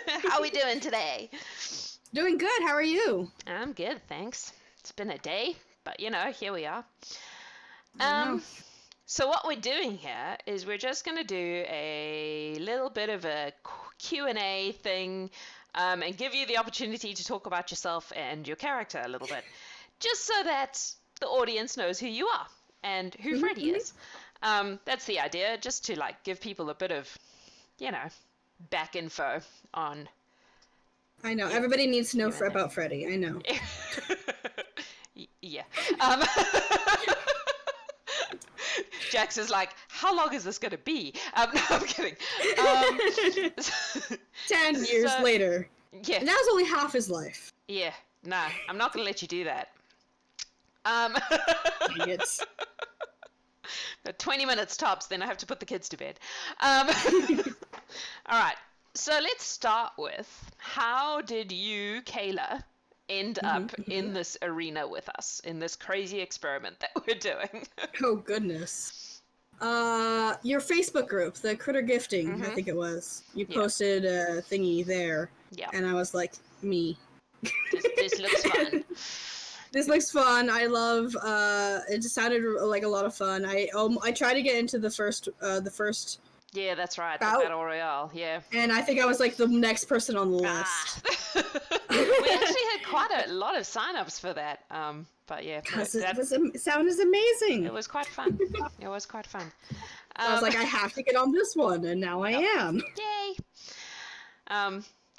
How are we doing today? Doing good. How are you? I'm good, thanks. It's been a day, but here we are. I know. Um, so what we're doing here is we're just going to do a little bit of a Q&A thing, and give you the opportunity to talk about yourself and your character a little bit, just so that the audience knows who you are and who Freddy is. That's the idea, just to like give people a bit of, you know, back info on. I know. You, Everybody needs to know you and them. about Freddy. I know. Yeah. Um, Jax is like, how long is this going to be? No, I'm kidding. 10 years later. Yeah. And that was only half his life. Yeah. Nah, I'm not going to let you do that. Dang it. 20 minutes tops, then I have to put the kids to bed. All right. So let's start with, how did you, Kayla, end up in this arena with us, in this crazy experiment that we're doing? Oh, goodness. Your Facebook group, the Critter Gifting, I think it was. You posted a thingy there. Yeah. And I was like, me. This looks fun. This looks fun. I love, it just sounded like a lot of fun. I tried to get into the first Yeah, that's right. bout. The Battle Royale, yeah. And I think I was like the next person on the list. We actually had quite a lot of sign-ups for that. But yeah. Because sound is amazing. It was quite fun. It was quite fun. I was like, I have to get on this one, and now I am. Yay!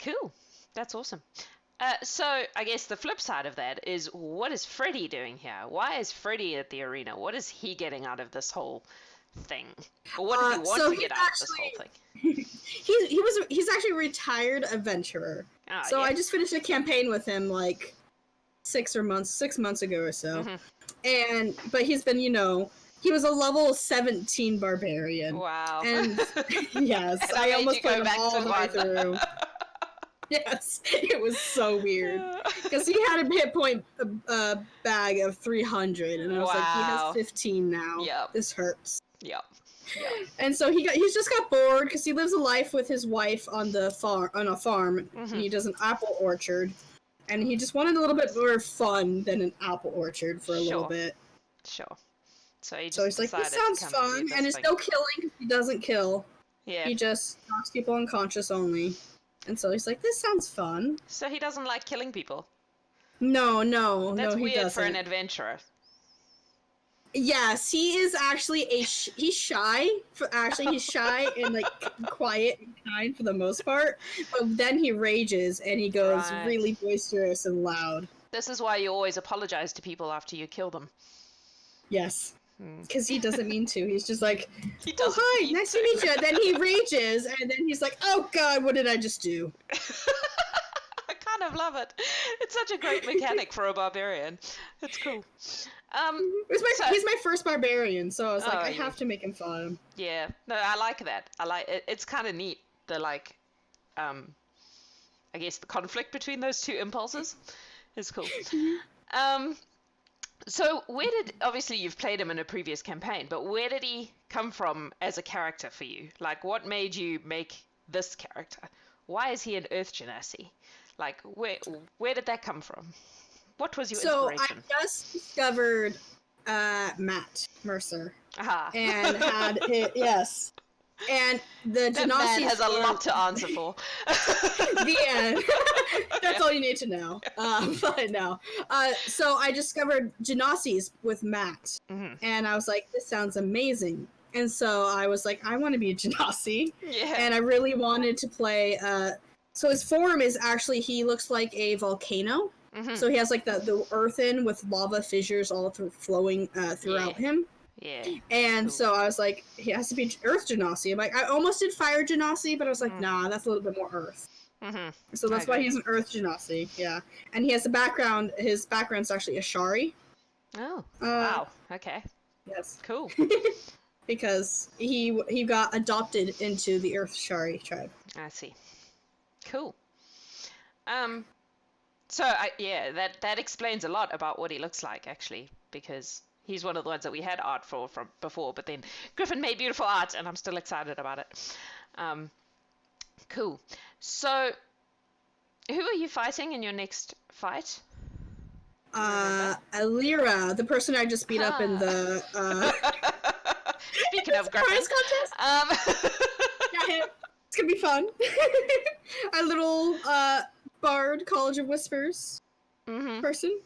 Cool. That's awesome. So I guess the flip side of that is, what is Freddy doing here? Why is Freddy at the arena? What is he getting out of this whole thing? Or what does he want to get out of this whole thing? He's actually a retired adventurer. I just finished a campaign with him like 6 months ago or so. But he's been, he was a level 17 barbarian. Wow. And yes, and I almost played him all the way through. Yes, it was so weird. Because he had a hit point bag of 300, and I was like, he has 15 now. Yep. This hurts. Yep. And so he's just got bored because he lives a life with his wife on a farm. And he does an apple orchard, and he just wanted a little bit more fun than an apple orchard for a little bit. Sure. So he's like, this sounds fun, and there's no killing. He doesn't kill. Yeah. He just knocks people unconscious only. And so he's like, this sounds fun. So he doesn't like killing people? No, That's he weird doesn't. for an adventurer. Yes, he is actually he's shy. He's shy and like quiet and kind for the most part. But then he rages and he goes really boisterous and loud. This is why you always apologize to people after you kill them. Yes. Because he doesn't mean to. He's just like, oh, hi, nice to meet you. And then he rages, and then he's like, oh, God, what did I just do? I kind of love it. It's such a great mechanic for a barbarian. It's cool. He's my first barbarian, so I was like, I have to make him fun. Yeah. No, I like that. I like it. It's kind of neat, the, like, I guess the conflict between those two impulses is cool. So obviously you've played him in a previous campaign, but where did he come from as a character for you? Like, what made you make this character? Why is he in Earth Genasi? Like, where did that come from? What was your inspiration? So I just discovered Matt Mercer. Aha. And had yes. And the That man has a lot to answer for. The end. That's all you need to know. But no. So I discovered Genasis with Matt. And I was like, this sounds amazing. And so I was like, I want to be a Genasi. Yeah. And I really wanted to play. So his form is actually, he looks like a volcano. So he has like the earthen with lava fissures all flowing throughout him. Yeah. And so I was like, he has to be Earth Genasi. I'm like, I almost did Fire Genasi, but I was like, nah, that's a little bit more Earth. So that's why he's an Earth Genasi, yeah. And he has a background, his background's actually Ashari. Oh, wow, okay. Yes. Cool. Because he got adopted into the Earth Ashari tribe. I see. Cool. So, that explains a lot about what he looks like, actually, because he's one of the ones that we had art from before, but then Griffin made beautiful art, and I'm still excited about it. Cool. So, Who are you fighting in your next fight? Alira, the person I just beat up in the Speaking of Griffin, contest. Yeah, it's gonna be fun. A little bard College of Whispers person.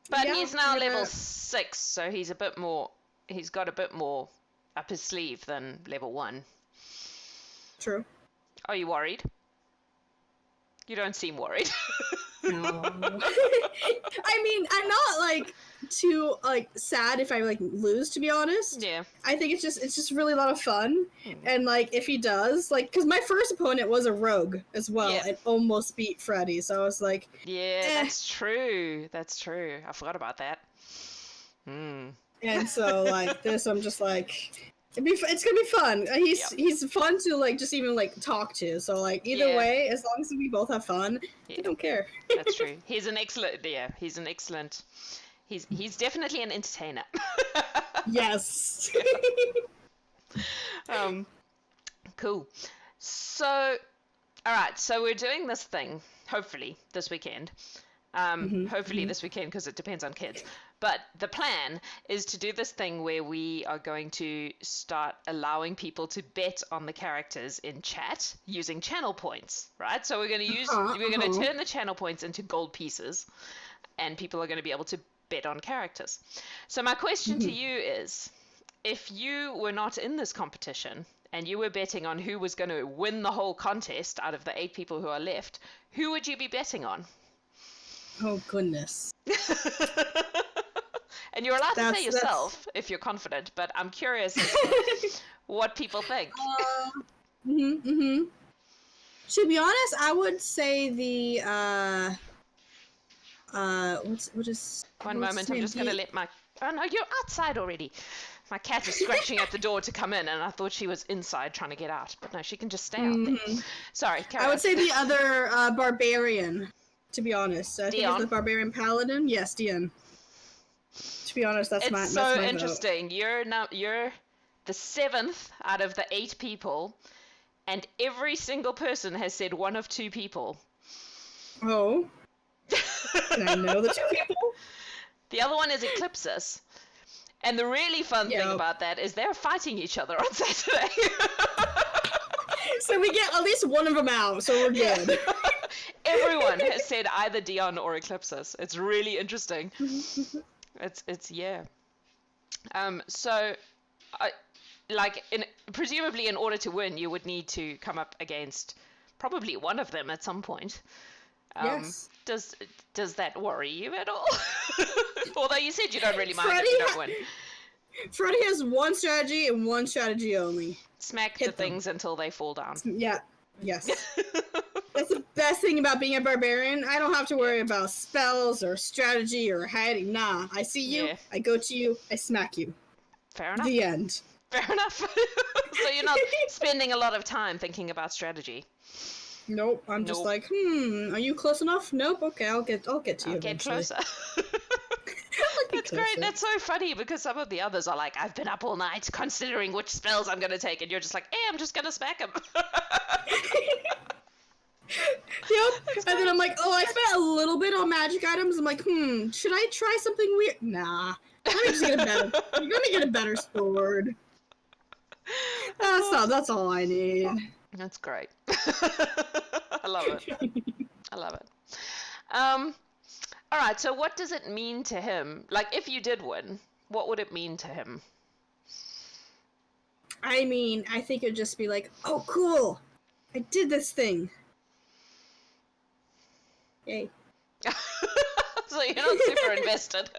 But he's now level 6, so he's got a bit more up his sleeve than level 1. True. Are you worried? You don't seem worried. No. I mean, I'm not like too like sad if I like lose, to be honest. Yeah. I think it's just really a lot of fun. And like if he does, like, because my first opponent was a rogue as well and almost beat Freddy, so I was like, that's true. That's true. I forgot about that. And so like this, I'm just like, it's gonna be fun. He's fun to like just even like talk to. So like either way, as long as we both have fun, I don't care. That's true. He's definitely an entertainer. Yes. Cool. So, all right. So we're doing this thing. Hopefully this weekend. Hopefully this weekend, because it depends on kids. But the plan is to do this thing where we are going to start allowing people to bet on the characters in chat using channel points, right? So we're going to turn the channel points into gold pieces, and people are going to be able to bet on characters. So my question to you is, if you were not in this competition and you were betting on who was going to win the whole contest out of the 8 people who are left, who would you be betting on? Oh, goodness. And you're allowed to say yourself if you're confident, but I'm curious what people think. To be honest, I would say the One moment, I'm just gonna let my... Oh no, you're outside already. My cat is scratching at the door to come in, and I thought she was inside trying to get out, but no, she can just stay out there. Sorry, Kara. I would say the other barbarian, to be honest. I think it's the barbarian paladin. Yes, Dion. To be honest, that's my so interesting. Vote. You're the 7th out of the 8 people, and every single person has said one of 2 people. Oh. Can I know the 2 people? The other one is Eclipsis. And the really fun thing about that is they're fighting each other on Saturday. So we get at least one of them out, so we're good. Everyone has said either Dion or Eclipsis. It's really interesting. So, presumably in order to win, you would need to come up against probably one of them at some point. Yes. Does that worry you at all? Although you said you don't really mind if you don't win. Freddy has one strategy and one strategy only. Smack the things until they fall down. Yeah. Yes. That's the best thing about being a barbarian. I don't have to worry about spells or strategy or hiding. Nah, I see you, I go to you, I smack you. Fair enough. The end. Fair enough. So you're not spending a lot of time thinking about strategy. Nope. I'm just like, are you close enough? Nope. Okay, I'll get to you. Get closer. That's great. That's so funny because some of the others are like, I've been up all night considering which spells I'm going to take, and you're just like, hey, I'm just going to smack him. Yep. And then I'm like, I spent a little bit on magic items. I'm like, should I try something weird? Nah. Let me just get a better. You're gonna get a better sword. That's all I need. That's great. I love it. I love it. All right. So, what does it mean to him? Like, if you did win, what would it mean to him? I mean, I think it'd just be like, oh, cool, I did this thing. Yay. So you're not super invested.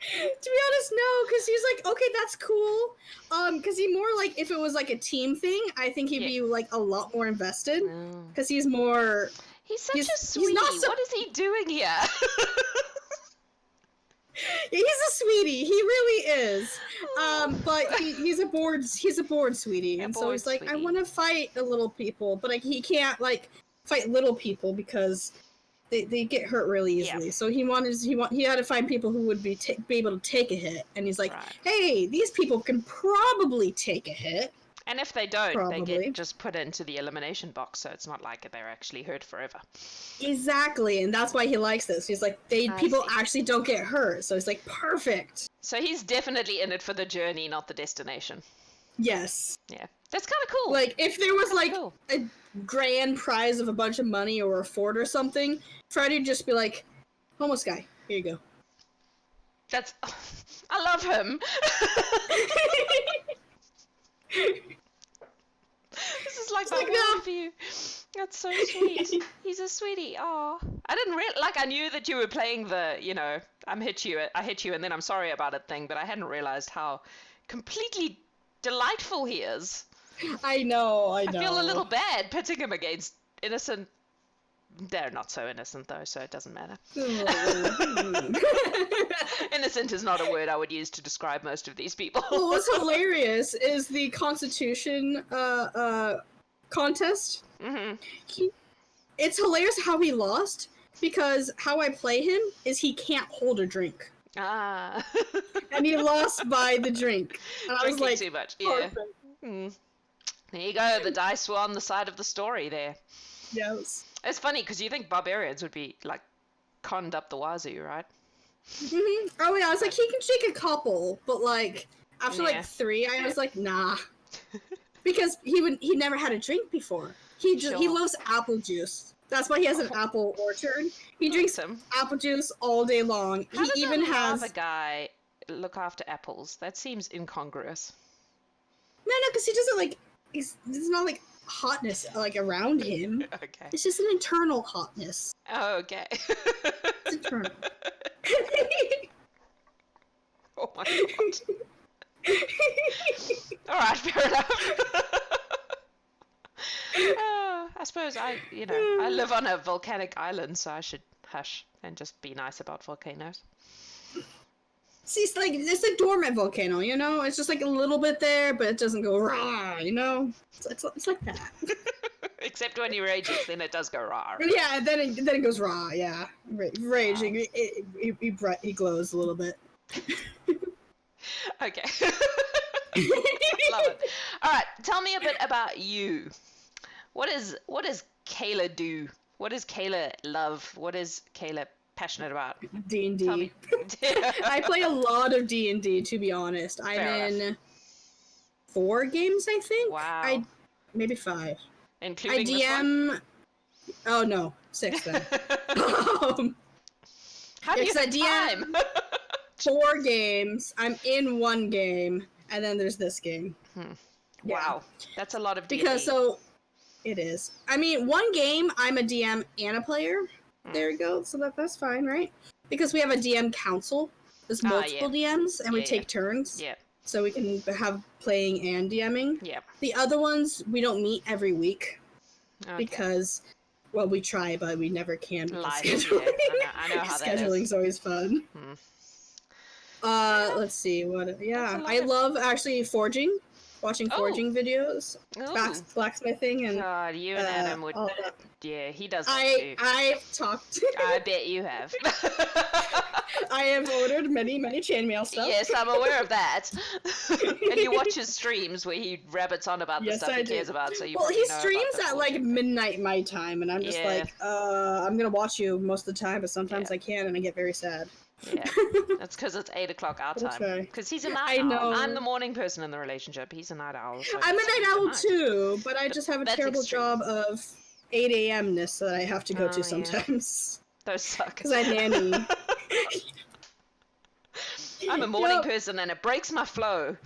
To be honest, no, because he's like, okay, that's cool. Because he more like, if it was like a team thing, I think he'd be like a lot more invested. Because he's more. He's such a sweetie. What is he doing here? Yeah, he's a sweetie. He really is. But he's a bored sweetie, and so he's like, I want to fight the little people, but like he can't like fight little people because they get hurt really easily. Yeah. So he had to find people who would be able to take a hit, and he's like, hey, these people can probably take a hit. And if they don't, Probably. they get just put into the elimination box, so it's not like they're actually hurt forever. Exactly, and that's why he likes this. He's like, people actually don't get hurt, so it's like perfect. So he's definitely in it for the journey, not the destination. Yes. Yeah, that's kind of cool. Like, if there was like a grand prize of a bunch of money or a fort or something, Freddy would just be like, homeless guy, here you go. That's, I love him. This is like my worldview. That's so sweet. He's a sweetie. Oh, I didn't I knew that you were playing the, I hit you, and then I'm sorry about it thing, but I hadn't realized how completely delightful he is. I know. I feel a little bad pitting him against innocent. They're not so innocent though, so it doesn't matter. Innocent is not a word I would use to describe most of these people. Well, what's hilarious is the Constitution contest. Mm-hmm. It's hilarious how he lost, because how I play him is he can't hold a drink. Ah. And he lost by the drink. And I was like, too much. Yeah. Mm. There you go. The dice were on the side of the story there. Yes. It's funny because you think barbarians would be like conned up the wazoo, right? Mm-hmm. Oh yeah, I was like, he can shake a couple, but like after like 3, I was like, nah, because he never had a drink before. He loves apple juice. That's why he has an apple orchard. He drinks apple juice all day long. How he even has a guy look after apples. That seems incongruous. No, because he doesn't like. There's not like hotness like around him. Okay. It's just an internal hotness. Oh, okay. It's internal. Oh my god. Alright, fair enough. I suppose I live on a volcanic island, so I should hush and just be nice about volcanoes. See, it's a dormant volcano, It's just like a little bit there, but it doesn't go rah, It's like that. Except when he rages, then it does go rah. Yeah, then it goes raw. Yeah, raging. Wow. He glows a little bit. Okay. Love it. All right, tell me a bit about you. What does Kayla do? What does Kayla love? What is Kayla passionate about? D&D. I play a lot of D&D, to be honest. I'm in 4 games, I think. Wow. Maybe 5. Including I DM. Oh no, 6 then. How do you have time? 4 games. I'm in 1 game, and then there's this game. Yeah. Wow, that's a lot of D&D. Because it is. I mean, 1 game I'm a DM and a player. There we go. So that's fine, right? Because we have a DM council. There's multiple DMs, and we take turns. Yeah. So we can have playing and DMing. Yeah. The other ones, we don't meet every week. Okay. Because, well, we try, but we never can. Live. Yeah. I know how that is. Scheduling's always fun. Let's see. I love actually forging. Watching forging videos, blacksmithing, and God, you and Adam would. Yeah, he does. I've talked. I bet you have. I have ordered many chainmail stuff. Yes, I'm aware of that. And you watch his streams where he rabbits on about the stuff he cares about. So he streams at like midnight my time, and I'm just like, I'm gonna watch you most of the time, but sometimes I can't, and I get very sad. Yeah, that's because it's 8 o'clock our time. Because he's a night owl. Know. I'm the morning person in the relationship. He's a night owl. So I'm a night owl too, but I just have a terrible job of 8 a.m.ness that I have to go to sometimes. Those suck. Because I nanny. I'm a morning person, and it breaks my flow.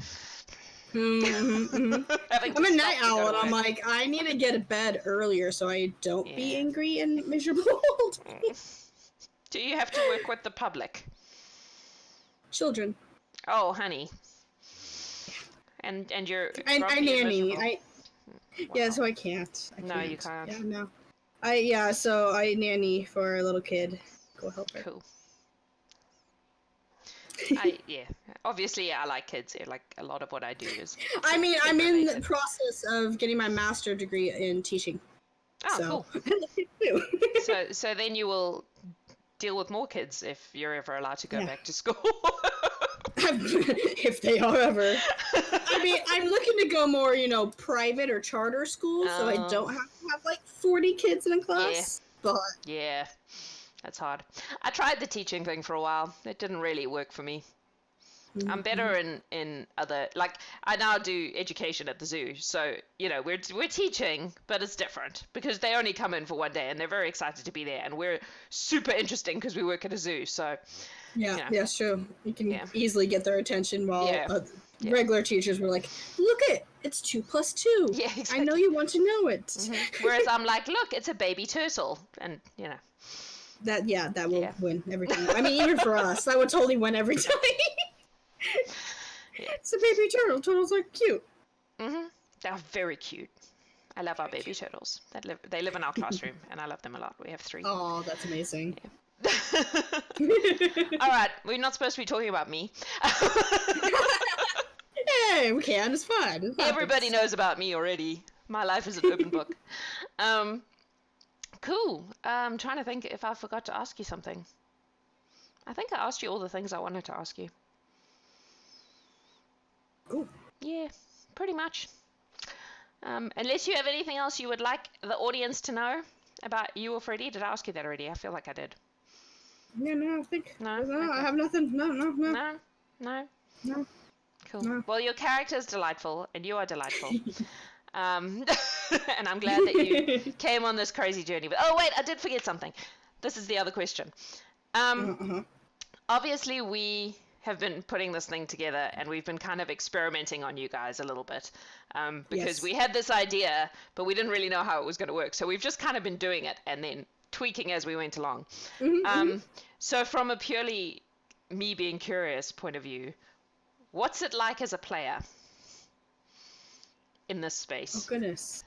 I'm a night owl, and I'm like, I need to get to bed earlier so I don't be angry and miserable. Do you have to work with the public? Children. Oh, honey. And you're. I nanny. Yeah, so I can't. No, you can't. Yeah, no. So I nanny for a little kid. Go help her. Cool. Obviously I like kids. Like a lot of what I do is. I mean, I'm in the process of getting my master's degree in teaching. Oh, cool. So then you will deal with more kids if you're ever allowed to go back to school. If they are ever. I mean, I'm looking to go more, private or charter school, so I don't have to have like 40 kids in a class. But yeah, that's hard. I tried the teaching thing for a while. It didn't really work for me. I'm better in other, like, I now do education at the zoo, so we're teaching, but it's different because they only come in for one day and they're very excited to be there, and we're super interesting because we work at a zoo. So yeah, it's true. You can easily get their attention, while regular teachers were like, "Look it's 2 + 2. Yeah, exactly. I know you want to know it." Whereas I'm like, "Look, it's a baby turtle," and that will win every time. I mean, even for us, that would totally win every time. It's a baby turtle. Turtles are cute. They're very cute. I love our baby turtles. They live in our classroom, and I love them a lot. We have 3. Oh, that's amazing. All right, we're not supposed to be talking about me. Hey, we can. It's fine. Everybody knows about me already. My life is an open book. Cool. I'm trying to think if I forgot to ask you something. I think I asked you all the things I wanted to ask you. Ooh. Yeah, pretty much. Unless you have anything else you would like the audience to know about you or Freddy. Did I ask you that already? I feel like I did. Yeah, no, I think... No? Okay. I have nothing. No. No? No. Cool. No. Well, your character is delightful, and you are delightful. And I'm glad that you came on this crazy journey. But oh, wait, I did forget something. This is the other question. Obviously, we have been putting this thing together, and we've been kind of experimenting on you guys a little bit, because we had this idea, but we didn't really know how it was going to work. So we've just kind of been doing it and then tweaking as we went along. So from a purely me being curious point of view, what's it like as a player in this space? Oh, goodness.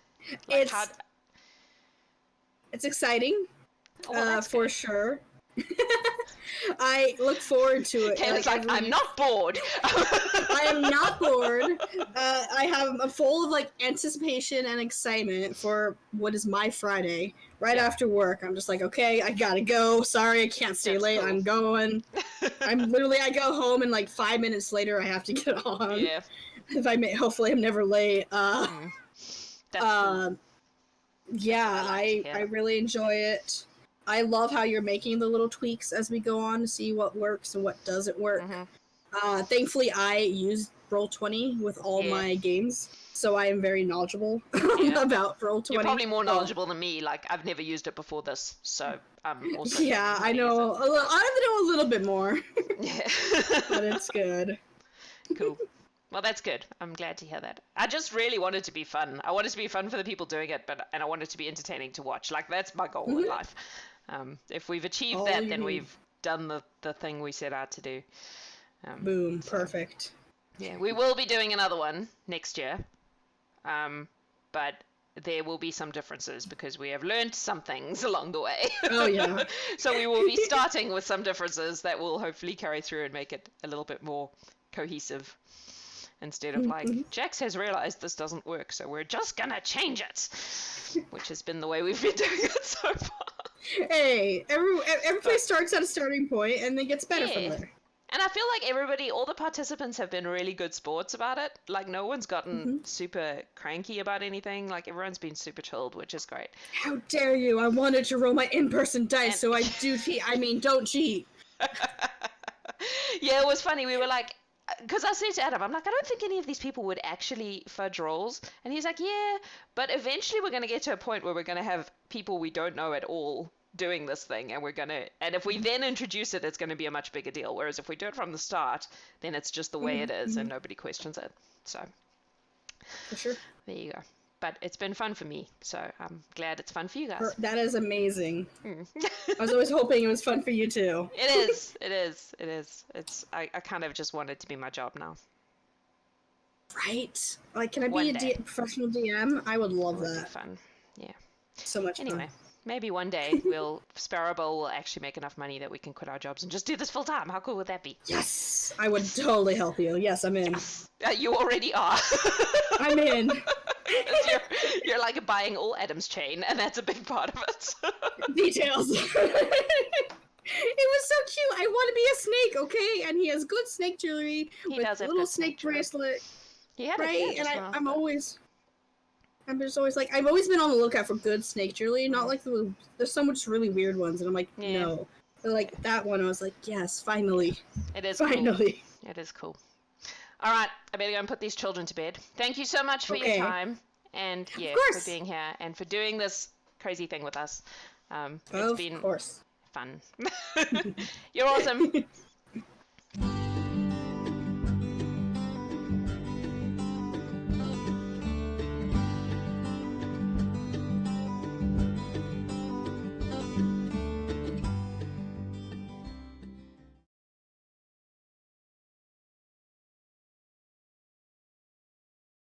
Like it's exciting, for good. sure. I look forward to it. Kayla's like, I'm not bored. I am not bored. I'm full of like anticipation and excitement for what is my Friday. Right after work, I'm just like, okay, I gotta go. Sorry, I can't stay late. Cool. I'm going. I go home, and like 5 minutes later, I have to get on. Yeah. If I may, hopefully I'm never late. That's cool. Yeah, I really enjoy it. I love how you're making the little tweaks as we go on to see what works and what doesn't work. Thankfully, I use Roll20 with all my games, so I am very knowledgeable about Roll20. You're probably more knowledgeable than me. Like, I've never used it before this, so I'm also... Yeah, I know. I know a little bit more. Yeah. But it's good. Cool. Well, that's good. I'm glad to hear that. I just really want it to be fun. I want it to be fun for the people doing it, and I want it to be entertaining to watch. Like, that's my goal in life. If we've achieved that, then we've done the thing we set out to do. Boom. Perfect. Yeah, we will be doing another one next year. But there will be some differences because we have learned some things along the way. Oh, yeah. So we will be starting with some differences that will hopefully carry through and make it a little bit more cohesive. Instead of like, Jax has realized this doesn't work, so we're just gonna change it. Which has been the way we've been doing it so far. Hey, every place starts at a starting point and then gets better from there. And I feel like all the participants have been really good sports about it. Like, no one's gotten super cranky about anything. Like, everyone's been super chilled, which is great. How dare you? I wanted to roll my in-person dice, so I do cheat. I mean, don't cheat. Yeah, it was funny. We were like, because I said to Adam, I'm like, I don't think any of these people would actually fudge rolls. And he's like, yeah, but eventually we're going to get to a point where we're going to have people we don't know at all doing this thing, and if we then introduce it, it's going to be a much bigger deal. Whereas if we do it from the start, then it's just the way it is, and nobody questions it. So, for sure. There you go. But it's been fun for me, so I'm glad it's fun for you guys. That is amazing. I was always hoping it was fun for you too. It is. I kind of just want it to be my job now. Right? Like, can I be a professional DM? I would love that. Be fun. Yeah. So much fun. Anyway. Maybe one day Sparabel will actually make enough money that we can quit our jobs and just do this full time. How cool would that be? Yes, I would totally help you. Yes, I'm in. Yes. You already are. I'm in. You're like buying all Adam's chain, and that's a big part of it. Details. It was so cute. I want to be a snake, okay? And he has good snake jewelry He with does have little good snake snake bracelet, He had it right? here And as well. I'm just always like, I've always been on the lookout for good snake jewelry, not like there's so much really weird ones, and I'm like, no. But like that one, I was like, yes, finally. It is finally. Cool. It is cool. All right, I better go and put these children to bed. Thank you so much for your time, and for being here and for doing this crazy thing with us. It's been fun. You're awesome.